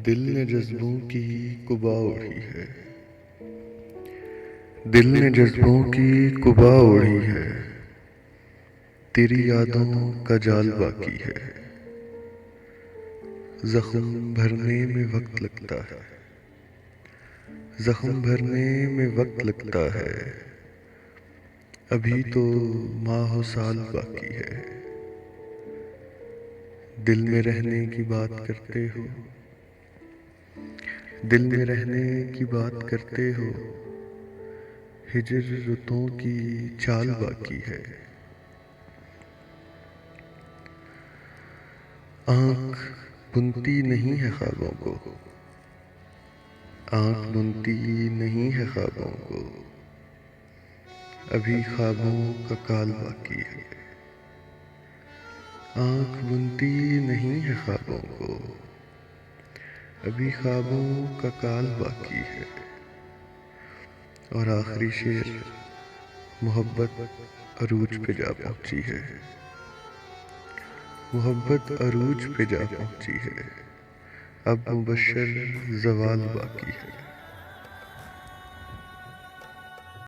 دل نے جذبوں کی قبا اوڑھی ہے، دل نے جذبوں کی قبا اوڑھی ہے، تیری یادوں کا جال باقی ہے، زخم بھرنے میں وقت لگتا ہے، زخم بھرنے میں وقت لگتا ہے، ابھی تو ماہ و سال باقی ہے، دل میں رہنے کی بات کرتے ہو، دل میں رہنے کی بات کرتے ہو، ہجر رتوں کی چال باقی ہے، آنکھ بنتی نہیں ہے خوابوں کو، آنکھ بنتی نہیں ہے خوابوں کو، ابھی خوابوں کا کال باقی ہے، آنکھ بنتی نہیں ہے خوابوں کو، ابھی خوابوں کا کال باقی ہے۔ اور آخری شعر، محبت عروج پہ جا پہنچی ہے، محبت عروج پہ جا پہنچی ہے، اب مبشر زوال باقی ہے۔